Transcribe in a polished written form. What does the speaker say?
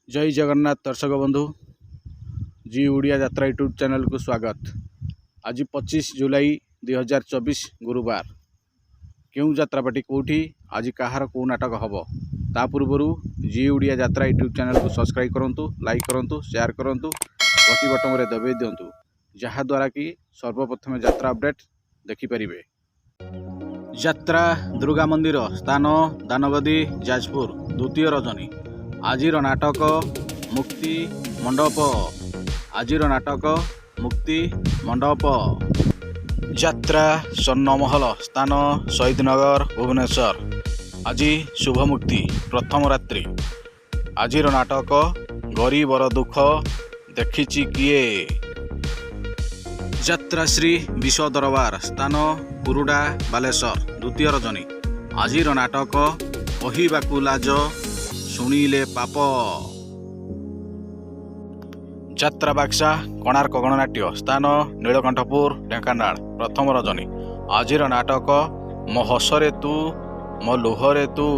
जय जगन्नाथ दर्शक बंधु जी उड़िया यात्रा यूट्यूब चैनल को स्वागत। आज 25 जुलाई 2024 गुरुवार क्यों यात्रापाटी कौटी आज कहार कौ नाटक हम ता पूर्व जी उड़िया यात्रा यूट्यूब चैनल को सब्सक्राइब करूँ, लाइक करूँ, शेयर करूँ, घंटी बटन में दबाई दिंतु जहाद्वारा कि सर्वप्रथम यात्रा अपडेट देखिपारे। यात्रा दुर्गा मंदिर स्थान दानगदी जाजपुर द्वितीय रजनी। आजिर नाटक मुक्ति मंडप। आजिर नाटक मुक्ति मंडप। यात्रा स्वर्णमहल स्थान शहीदनगर भुवनेश्वर। आज शुभ मुक्ति प्रथम रात्रि। आजिर नाटक गरीबर दुख देखिछि किए। यात्रा श्री विश्व दरबार स्थान कुरुडा बालेश्वर द्वितीय रजनी। आजिर नाटक कहिबाकु लाज शुणिले पाप। यात्रा बाक्सा कोणार्क गणनाट्य स्थान नीलकंठपुर ढेंकानाल प्रथम रजनी। आजिर नाटक मो हसरे तू मो लुहरे तू।